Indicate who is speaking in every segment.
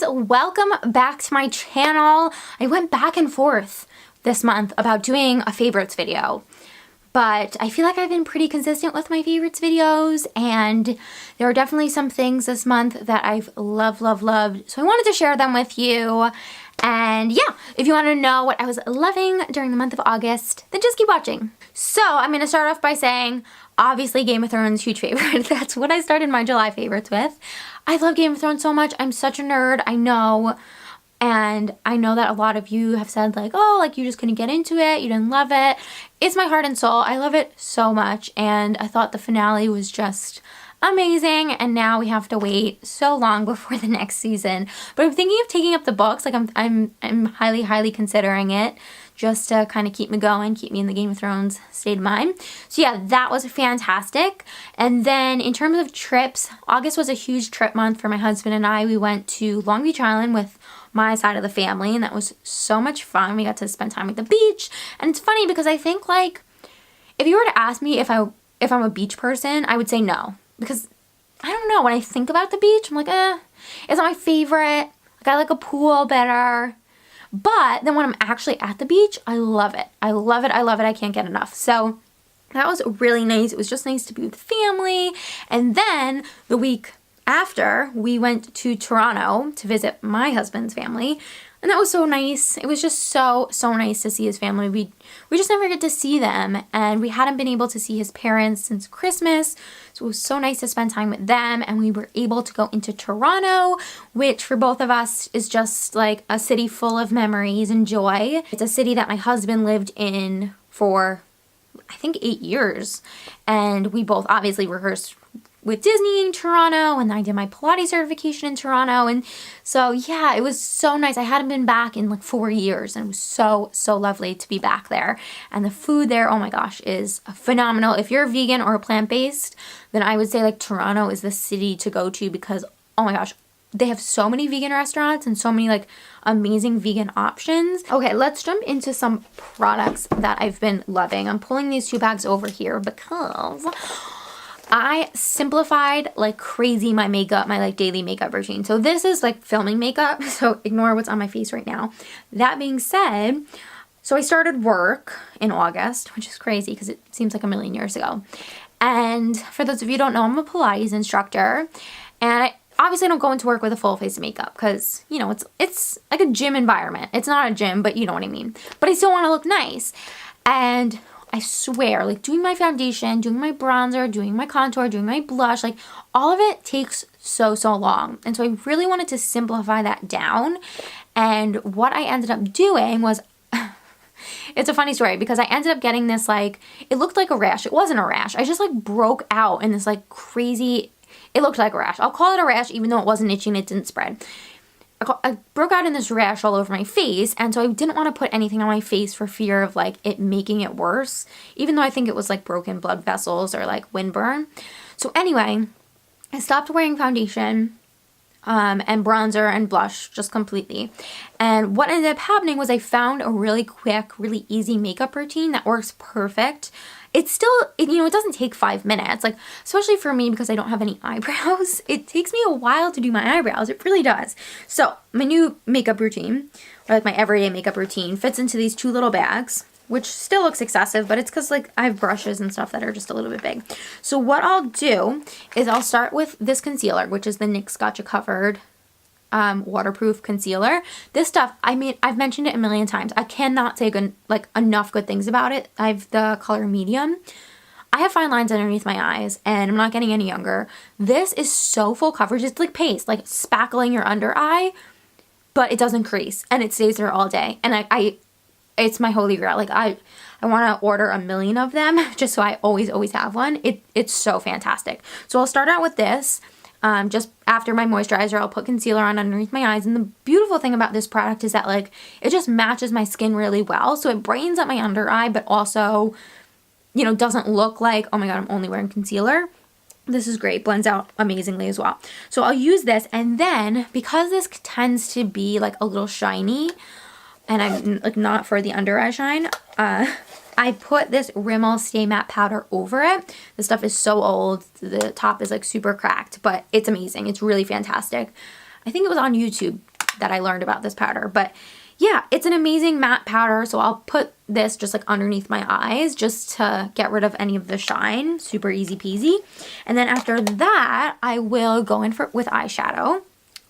Speaker 1: welcome back to my channel. I went back and forth this month about doing a favorites video, but I feel like I've been pretty consistent with my favorites videos, and there are definitely some things this month that I've loved, so I wanted to share them with you. And yeah, if you want to know what I was loving during the month of August, then just keep watching. So I'm going to start off by saying, obviously Game of Thrones, huge favorite. That's what I started my July favorites with. I love Game of Thrones so much. I'm such a nerd, I know. And I know that a lot of you have said like, oh, like you just couldn't get into it, you didn't love it. It's my heart and soul. I love it so much, and I thought the finale was just amazing, and now we have to wait so long before the next season. But I'm thinking of taking up the books. Like I'm highly considering it, just to kind of keep me going, keep me in the Game of Thrones state of mind. So yeah, that was fantastic. And then in terms of trips, August was a huge trip month for my husband and I. We went to Long Beach Island with my side of the family, and that was so much fun. We got to spend time at the beach. And it's funny because I think, like, if you were to ask me if I'm a beach person, I would say no. Because, I don't know, when I think about the beach, I'm like, it's not my favorite. Like, I like a pool better. But then when I'm actually at the beach, I love it. I love it. I can't get enough. So that was really nice. It was just nice to be with family. And then the week after, we went to Toronto to visit my husband's family. And that was so nice. It was just so nice to see his family. We just never get to see them, and we hadn't been able to see his parents since Christmas, so it was so nice to spend time with them. And we were able to go into Toronto, which for both of us is just like a city full of memories and joy. It's a city that my husband lived in for, I think, 8 years, and we both obviously rehearsed with Disney in Toronto, and I did my Pilates certification in Toronto. And so yeah, it was so nice. I hadn't been back in like 4 years, and it was so lovely to be back there. And the food there, oh my gosh, is phenomenal. If you're vegan or plant-based, then I would say like Toronto is the city to go to, because oh my gosh, they have so many vegan restaurants and so many like amazing vegan options. Okay, let's jump into some products that I've been loving. I'm pulling these 2 bags over here because I simplified like crazy my makeup, my like daily makeup routine. So this is like filming makeup, so ignore what's on my face right now. That being said, so I started work in August, which is crazy because it seems like a million years ago. And for those of you who don't know, I'm a Pilates instructor, and I obviously don't go into work with a full face of makeup because, you know, it's like a gym environment. It's not a gym, but you know what I mean. But I still want to look nice. And I swear, like doing my foundation, doing my bronzer, doing my contour, doing my blush, like all of it takes so long. And so I really wanted to simplify that down. And what I ended up doing was, it's a funny story because I ended up getting this, like, it looked like a rash. It wasn't a rash. I just like broke out in this like crazy, it looked like a rash. I'll call it a rash even though it wasn't itchy and it didn't spread. I broke out in this rash all over my face, and so I didn't want to put anything on my face for fear of like it making it worse, even though I think it was like broken blood vessels or like windburn. So anyway, I stopped wearing foundation and bronzer and blush just completely. And what ended up happening was I found a really quick, really easy makeup routine that works perfect. It's still, you know, it doesn't take 5 minutes, like, especially for me because I don't have any eyebrows. It takes me a while to do my eyebrows. It really does. So my new makeup routine, or like my everyday makeup routine, fits into these 2 little bags, which still looks excessive, but it's because like I have brushes and stuff that are just a little bit big. So what I'll do is I'll start with this concealer, which is the NYX Gotcha Covered waterproof concealer. This stuff, I mean, I've mentioned it a million times. I cannot say like enough good things about it. I have the color medium. I have fine lines underneath my eyes, and I'm not getting any younger. This is so full coverage. It's like paste, like spackling your under eye, but it doesn't crease, and it stays there all day. And it's my holy grail. Like I want to order 1 million of them just so I always have one. It's so fantastic. So I'll start out with this. Just after my moisturizer, I'll put concealer on underneath my eyes. And the beautiful thing about this product is that like it just matches my skin really well. So it brightens up my under eye, but also, you know, doesn't look like, oh my god, I'm only wearing concealer. This is great. Blends out amazingly as well. So I'll use this, and then because this tends to be like a little shiny, and I'm like not for the under eye shine, I put this Rimmel Stay Matte Powder over it. This stuff is so old. The top is like super cracked, but it's amazing. It's really fantastic. I think it was on YouTube. that I learned about this powder. But yeah, it's an amazing matte powder. So I'll put this just like underneath my eyes just to get rid of any of the shine. Super easy peasy. And then after that, I will go in with eyeshadow.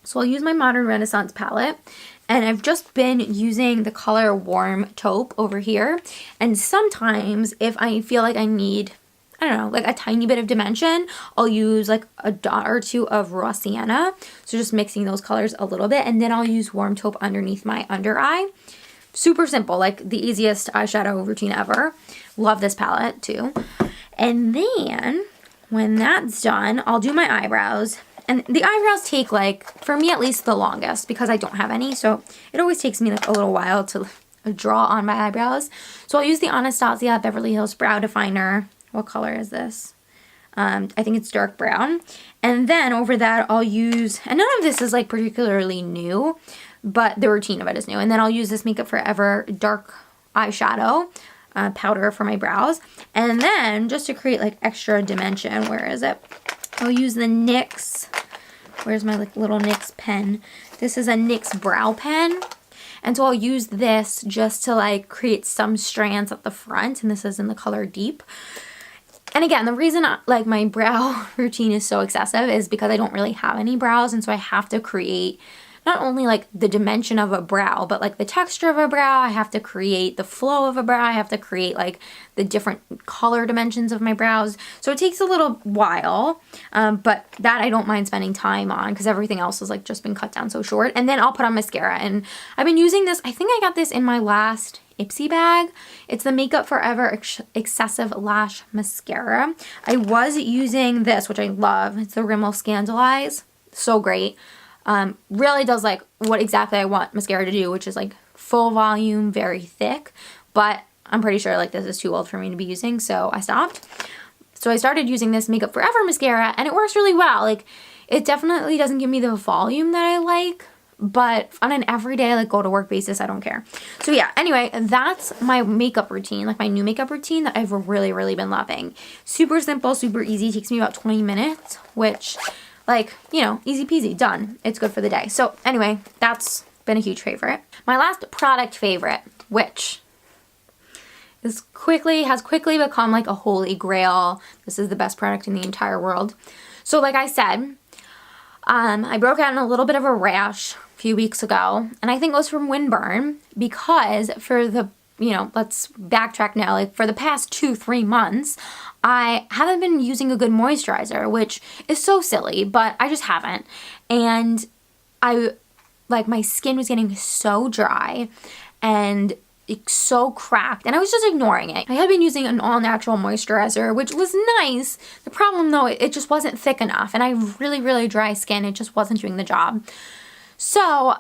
Speaker 1: So I'll use my Modern Renaissance palette. And I've just been using the color Warm Taupe over here. And sometimes if I feel like I need, I don't know, like a tiny bit of dimension, I'll use like a dot or two of Raw Sienna. So just mixing those colors a little bit. And then I'll use Warm Taupe underneath my under eye. Super simple, like the easiest eyeshadow routine ever. Love this palette too. And then when that's done, I'll do my eyebrows. And the eyebrows take like, for me at least, the longest because I don't have any. So it always takes me like a little while to draw on my eyebrows. So I'll use the Anastasia Beverly Hills Brow Definer. What color is this? I think it's dark brown. And then over that I'll use, and none of this is like particularly new, but the routine of it is new. And then I'll use this Makeup Forever dark eyeshadow powder for my brows. And then just to create like extra dimension, where is it? I'll use the NYX, where's my like little NYX pen? This is a NYX brow pen. And so I'll use this just to like create some strands at the front. And this is in the color Deep. And again, the reason like my brow routine is so excessive is because I don't really have any brows. And so I have to create not only like the dimension of a brow, but like the texture of a brow. I have to create the flow of a brow. I have to create like the different color dimensions of my brows. So it takes a little while, but that I don't mind spending time on because everything else has like just been cut down so short. And then I'll put on mascara. And I've been using this, I think I got this in my last Ipsy bag. It's the Makeup Forever Excessive Lash Mascara. I was using this, which I love. It's the Rimmel Scandalize. So great. Really does like what exactly I want mascara to do, which is like full volume, very thick, but I'm pretty sure like this is too old for me to be using, so I stopped. So I started using this Makeup Forever mascara and it works really well. Like it definitely doesn't give me the volume that I like, but on an everyday like go to work basis, I don't care. So yeah, anyway, that's my makeup routine, like my new makeup routine that I've really been loving. Super simple, super easy, takes me about 20 minutes, which like, you know, easy peasy, done. It's good for the day. So anyway, that's been a huge favorite. My last product favorite, which has quickly become like a holy grail. This is the best product in the entire world. So like I said, I broke out in a little bit of a rash a few weeks ago, and I think it was from windburn because for the, you know, let's backtrack now, like for the past 2-3 months, I haven't been using a good moisturizer, which is so silly, but I just haven't. And my skin was getting so dry and it's so cracked, and I was just ignoring it. I had been using an all-natural moisturizer, which was nice. The problem though, it just wasn't thick enough, and I have really dry skin. It just wasn't doing the job. So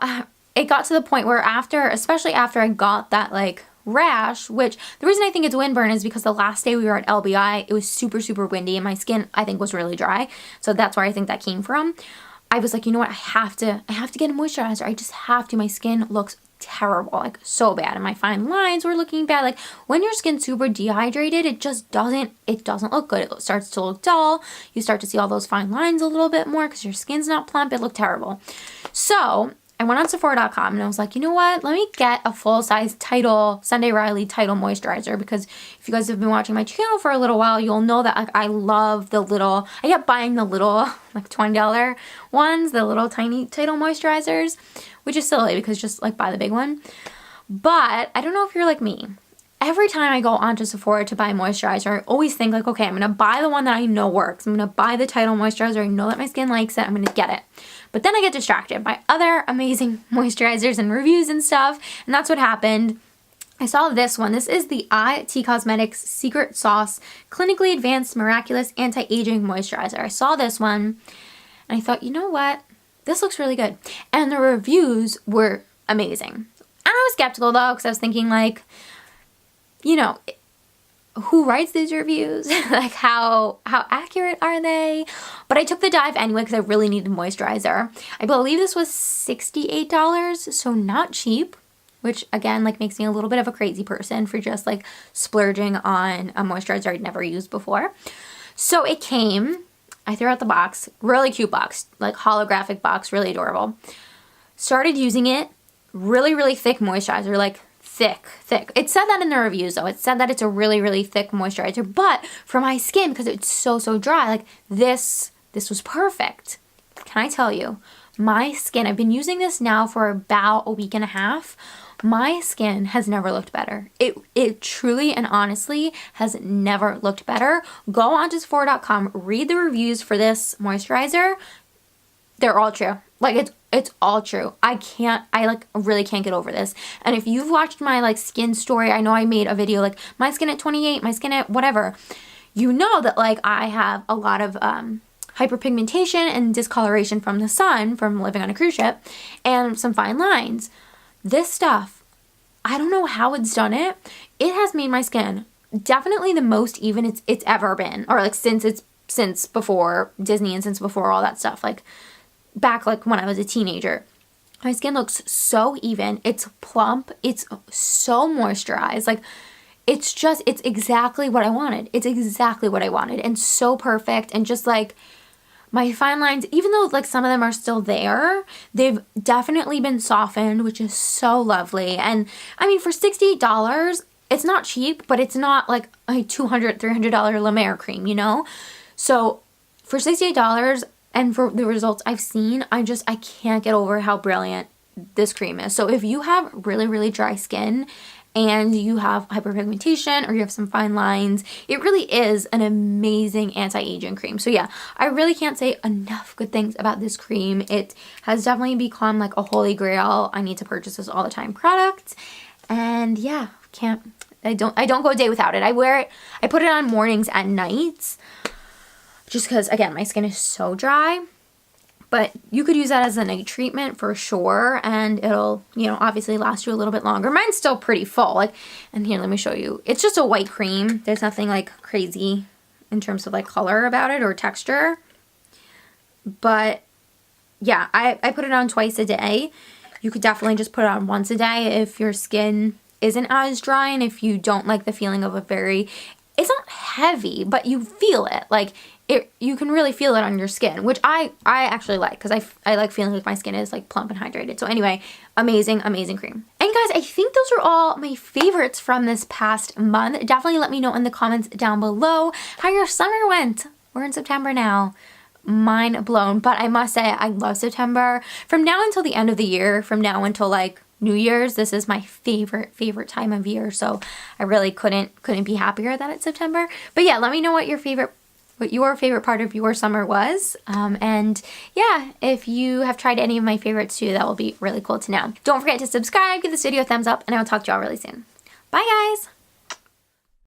Speaker 1: it got to the point where especially after I got that like rash, which the reason I think it's windburn is because the last day we were at LBI, it was super windy and my skin I think was really dry. So that's where I think that came from. I was like, you know what, I have to get a moisturizer. I just have to. My skin looks terrible, like so bad, and my fine lines were looking bad. Like when your skin's super dehydrated, it doesn't look good. It starts to look dull. You start to see all those fine lines a little bit more because your skin's not plump. It looked terrible. So I went on Sephora.com and I was like, you know what? Let me get a full-size Sunday Riley Tidal moisturizer, because if you guys have been watching my channel for a little while, you'll know that like I love I kept buying the little like $20 ones, the little tiny Tidal moisturizers, which is silly because just like buy the big one. But I don't know if you're like me. Every time I go onto Sephora to buy moisturizer, I always think like, okay, I'm going to buy the one that I know works. I'm going to buy the Tidal moisturizer. I know that my skin likes it. I'm going to get it. But then I get distracted by other amazing moisturizers and reviews and stuff. And that's what happened. I saw this one. This is the IT Cosmetics Secret Sauce Clinically Advanced Miraculous Anti-Aging Moisturizer. I saw this one and I thought, you know what? This looks really good. And the reviews were amazing. And I was skeptical though, because I was thinking like, you know, who writes these reviews? Like how accurate are they? But I took the dive anyway because I really needed moisturizer. I believe this was $68, so not cheap, which again like makes me a little bit of a crazy person for just like splurging on a moisturizer I'd never used before. So it came, I threw out the box, really cute box, like holographic box, really adorable. started using it, really thick moisturizer, like thick. It said that in the reviews though. It said that it's a really thick moisturizer, but for my skin, because it's so dry, like this was perfect. Can I tell you, my skin, I've been using this now for about a week and a half. My skin has never looked better. It truly and honestly has never looked better. Go on to Sephora.com, read the reviews for this moisturizer. They're all true. Like it's all true. I like really can't get over this. And if you've watched my like skin story, I know I made a video like my skin at 28, my skin at whatever. You know that like I have a lot of hyperpigmentation and discoloration from the sun from living on a cruise ship and some fine lines. This stuff, I don't know how it's done it. It has made my skin definitely the most even it's ever been, or like since before Disney and since before all that stuff, like back like when I was a teenager. My skin looks so even. It's plump. It's so moisturized. Like it's exactly what I wanted. It's exactly what I wanted and so perfect. And just like my fine lines, even though like some of them are still there, they've definitely been softened, which is so lovely. And I mean, for $68, it's not cheap, but it's not like a $200, $300 La Mer cream, you know? So for $68 and for the results I've seen, I can't get over how brilliant this cream is. So if you have really dry skin and you have hyperpigmentation or you have some fine lines, it really is an amazing anti-aging cream. So yeah, I really can't say enough good things about this cream. It has definitely become like a holy grail. I need to purchase this all the time product. And yeah, I don't go a day without it. I wear it, I put it on mornings and nights just because again, my skin is so dry. But you could use that as a night treatment for sure, and it'll, you know, obviously last you a little bit longer. Mine's still pretty full, like, and here, let me show you. It's just a white cream. There's nothing like crazy in terms of like color about it or texture. But yeah, I put it on twice a day. You could definitely just put it on once a day if your skin isn't as dry and if you don't like the feeling of it's not heavy, but you feel it. Like, you can really feel it on your skin, which I actually like because I like feeling like my skin is like plump and hydrated. So anyway, amazing cream. And guys, I think those are all my favorites from this past month. Definitely let me know in the comments down below how your summer went. We're in September now. Mind blown. But I must say, I love September. From now until the end of the year, from now until like New Year's, this is my favorite time of year. So I really couldn't be happier that it's September. But yeah, let me know what your favorite part of your summer was. And yeah, if you have tried any of my favorites too, that will be really cool to know. Don't forget to subscribe, give this video a thumbs up, and I'll talk to y'all really soon. Bye guys!